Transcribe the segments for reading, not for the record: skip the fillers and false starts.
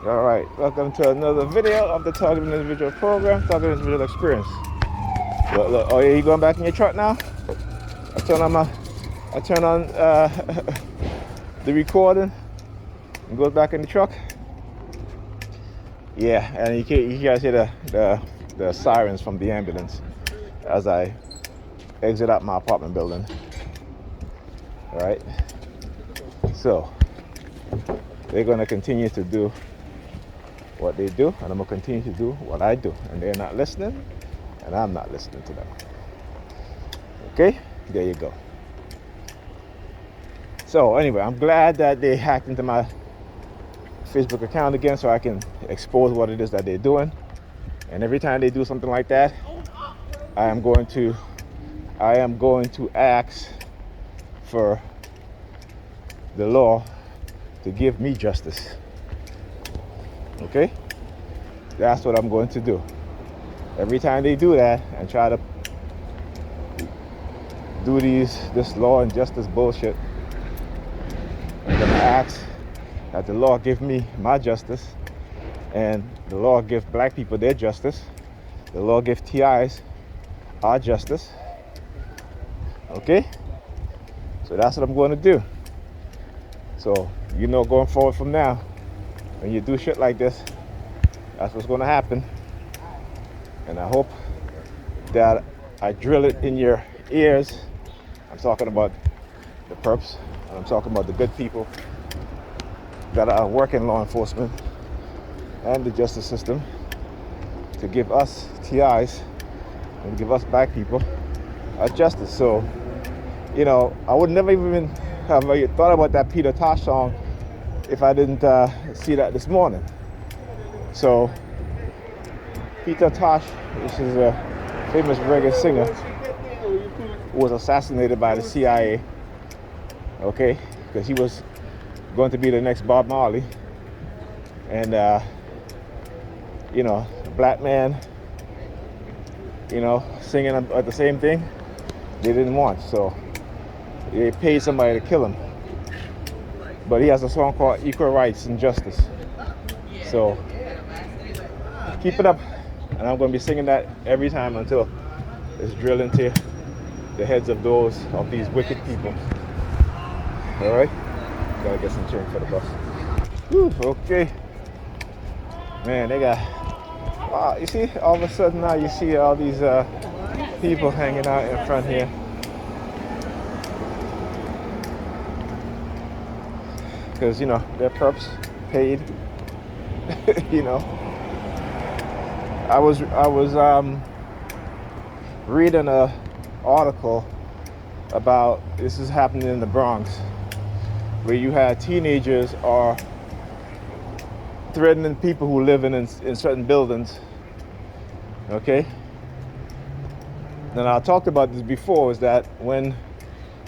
All right, welcome to another video of the Targeted Individual Program, Targeted Individual Experience. Look, oh yeah, you going back in your truck now? I turn on the recording and goes back in the truck. Yeah, and you guys hear the sirens from the ambulance as I exit out my apartment building. All right, so they're gonna continue to do what they do, and I'm gonna continue to do what I do, and they're not listening, and I'm not listening to them. Okay, there you go. So anyway, I'm glad that they hacked into my Facebook account again so I can expose what it is that they're doing. And every time they do something like that, I am going to ask for the law to give me justice. Okay? That's what I'm going to do. Every time they do that and try to do this law and justice bullshit, I'm going to ask that the law give me my justice, and the law give black people their justice, the law give TIs our justice. Okay? So that's what I'm going to do. So, going forward from now, when you do shit like this, that's what's going to happen. And I hope that I drill it in your ears. I'm talking about the perps, and I'm talking about the good people that are working law enforcement and the justice system to give us TIs and give us black people our justice. So, I would never even have thought about that Peter Tosh song if I didn't see that this morning. So, Peter Tosh, which is a famous reggae singer, was assassinated by the CIA, okay, because he was going to be the next Bob Marley. And, a black man, singing at the same thing, they didn't want. So, they paid somebody to kill him. But he has a song called Equal Rights and Justice. So keep it up. And I'm going to be singing that every time until it's drilled into the heads of these wicked people. All right? Gotta get some change for the bus. Whew, okay. Man, they got... Wow, you see, all of a sudden now you see all these people hanging out in front here. Because, their perps paid. I was reading an article about this is happening in the Bronx, where you had teenagers are threatening people who live in certain buildings. Okay? And I talked about this before, is that when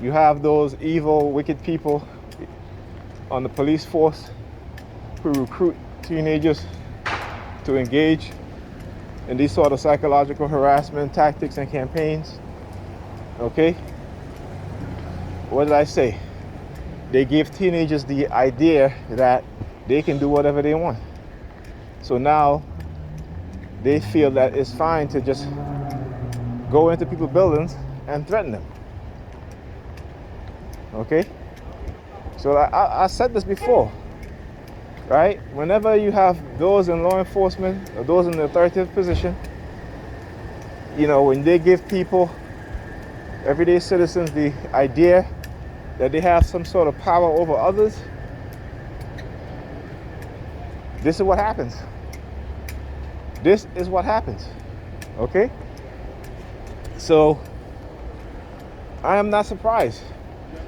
you have those evil, wicked people on the police force who recruit teenagers to engage in these sort of psychological harassment tactics and campaigns. Okay? What did I say? They give teenagers the idea that they can do whatever they want. So now they feel that it's fine to just go into people's buildings and threaten them. Okay? So I said this before, right? Whenever you have those in law enforcement or those in the authoritative position, when they give people, everyday citizens, the idea that they have some sort of power over others, this is what happens. This is what happens, okay? So, I am not surprised.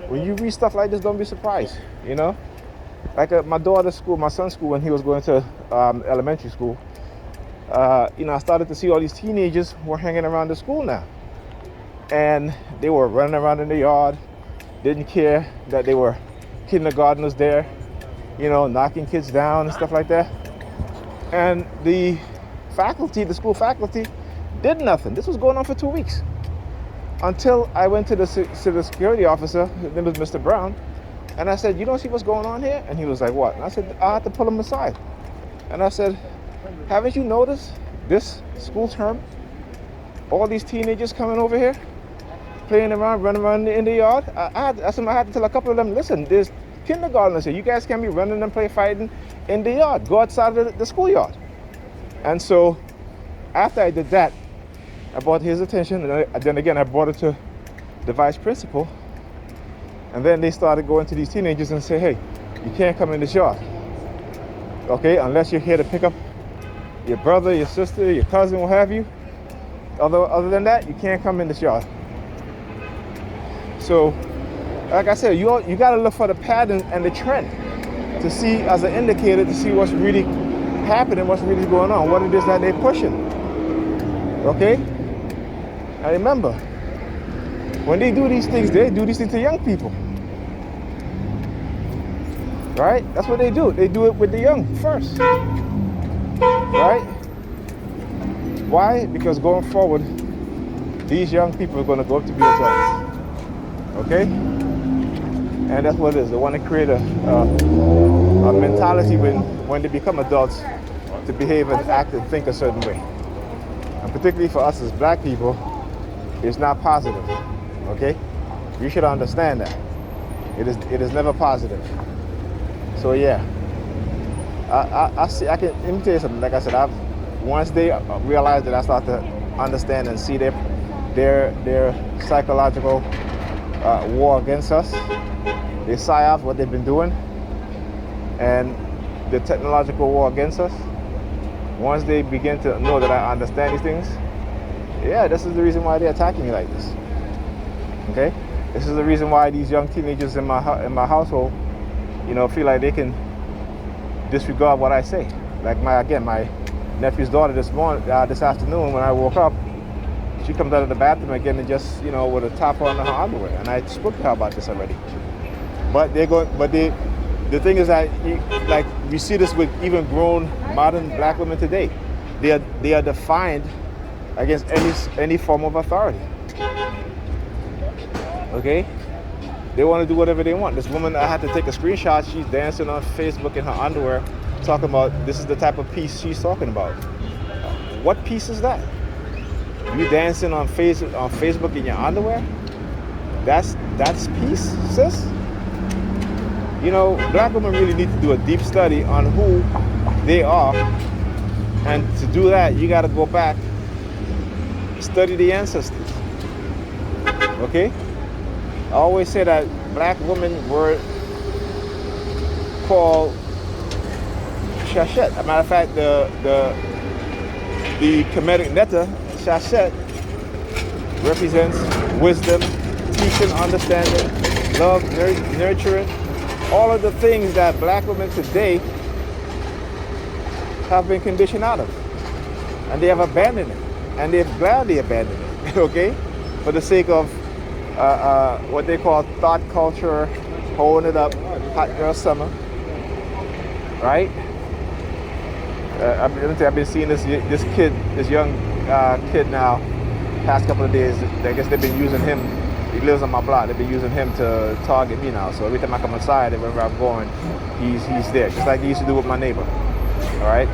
When you read stuff like this, don't be surprised, Like at my daughter's school, my son's school, when he was going to elementary school, I started to see all these teenagers were hanging around the school now. And they were running around in the yard, didn't care that they were kindergartners there, knocking kids down and stuff like that. And the school faculty, did nothing. This was going on for 2 weeks. Until I went to the security officer, his name was Mr. Brown, and I said, you don't see what's going on here? And he was like, what? And I said, I have to pull him aside. And I said, haven't you noticed this school term? All these teenagers coming over here, playing around, running around in the yard. I had to tell a couple of them, listen, there's kindergartners here. You guys can't be running and fighting in the yard. Go outside of the schoolyard. And so after I did that, I brought his attention, and then again I brought it to the vice principal. And then they started going to these teenagers and say, hey, you can't come in this yard. Okay, unless you're here to pick up your brother, your sister, your cousin, what have you. Other than that, you can't come in this yard. So, like I said, you got to look for the pattern and the trend to see, as an indicator, to see what's really happening, what's really going on, what it is that they're pushing. Okay? Now remember, when they do these things to young people. Right? That's what they do. They do it with the young first. Right? Why? Because going forward, these young people are going to grow up to be adults. Okay? And that's what it is. They want to create a mentality when they become adults to behave and act and think a certain way. And particularly for us as black people, it's not positive. Okay? You should understand that. It is never positive. So yeah, I see. Let me tell you something. Like I said, once they realize that, I start to understand and see their psychological war against us, their psyops, what they've been doing, and the technological war against us. Once they begin to know that I understand these things, yeah, this is the reason why they're attacking me like this. Okay, this is the reason why these young teenagers in my household, feel like they can disregard what I say. Like my nephew's daughter this afternoon when I woke up, she comes out of the bathroom again and just, with a top on her underwear. And I spoke to her about this already. But the thing is that, we see this with even grown modern black women today. They are defined against any form of authority. Okay? They want to do whatever they want. This woman, I had to take a screenshot. She's dancing on Facebook in her underwear, talking about this is the type of peace she's talking about. What peace is that? You dancing on Facebook in your underwear? That's peace, sis? Black women really need to do a deep study on who they are. And to do that, you got to go back, study the ancestors. Okay? I always say that black women were called Shashet. As a matter of fact, the Kemetic letter Shashet represents wisdom, teaching, understanding, love, nurturing, all of the things that black women today have been conditioned out of. And they have abandoned it. And they've gladly abandoned it, okay? For the sake of what they call thought culture, holding it up, hot girl summer, right? I've been seeing this young kid now, past couple of days. I guess they've been using him. He lives on my block. They've been using him to target me now. So every time I come inside, wherever I'm going, he's there, just like he used to do with my neighbor. All right.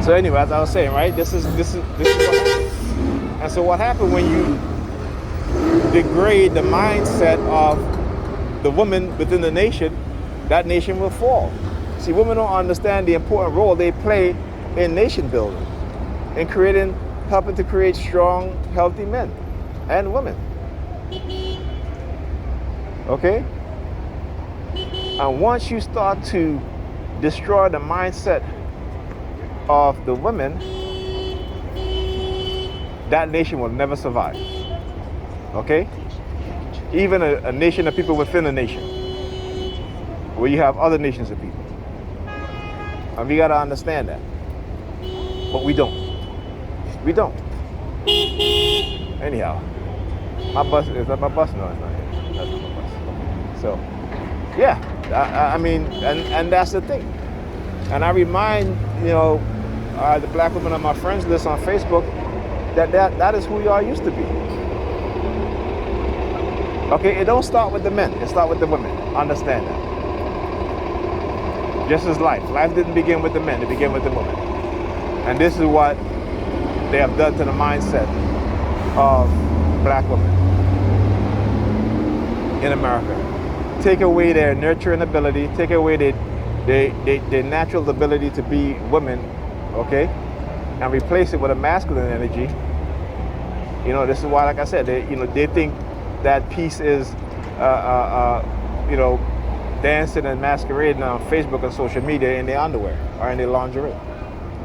So anyway, as I was saying, right, this is what happened. And so what happened when you degrade the mindset of the woman within the nation, that nation will fall. See, women don't understand the important role they play in nation building, in helping to create strong, healthy men and women. Okay? And once you start to destroy the mindset of the women, that nation will never survive. Okay? Even a nation of people within a nation, where you have other nations of people. And we gotta understand that. But we don't. We don't. Anyhow, my bus, is that my bus? No, it's not here. That's not my bus. So, yeah, I mean, and that's the thing. And I remind, the black women on my friends list on Facebook that is who y'all used to be. Okay, it don't start with the men, it starts with the women. Understand that. Just as life didn't begin with the men, it began with the women. And this is what they have done to the mindset of black women in America. Take away their nurturing ability, take away their natural ability to be women, okay, and replace it with a masculine energy. You know, this is why, like I said, they think that peace is, dancing and masquerading on Facebook and social media in their underwear or in their lingerie.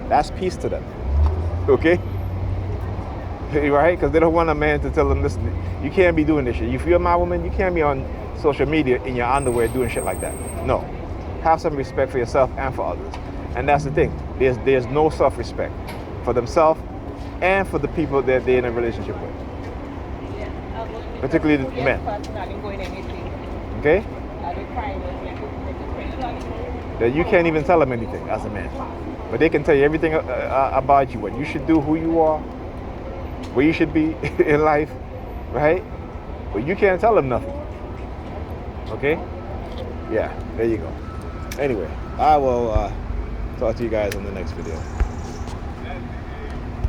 That's peace to them, okay? Right? Because they don't want a man to tell them, listen, you can't be doing this shit. If you're my woman, you can't be on social media in your underwear doing shit like that. No. Have some respect for yourself and for others. And that's the thing. There's no self-respect for themselves and for the people that they're in a relationship with. Particularly the men. Okay? That you can't even tell them anything as a man. But they can tell you everything about you, what you should do, who you are, where you should be in life, right? But you can't tell them nothing. Okay? Yeah, there you go. Anyway, I will talk to you guys in the next video.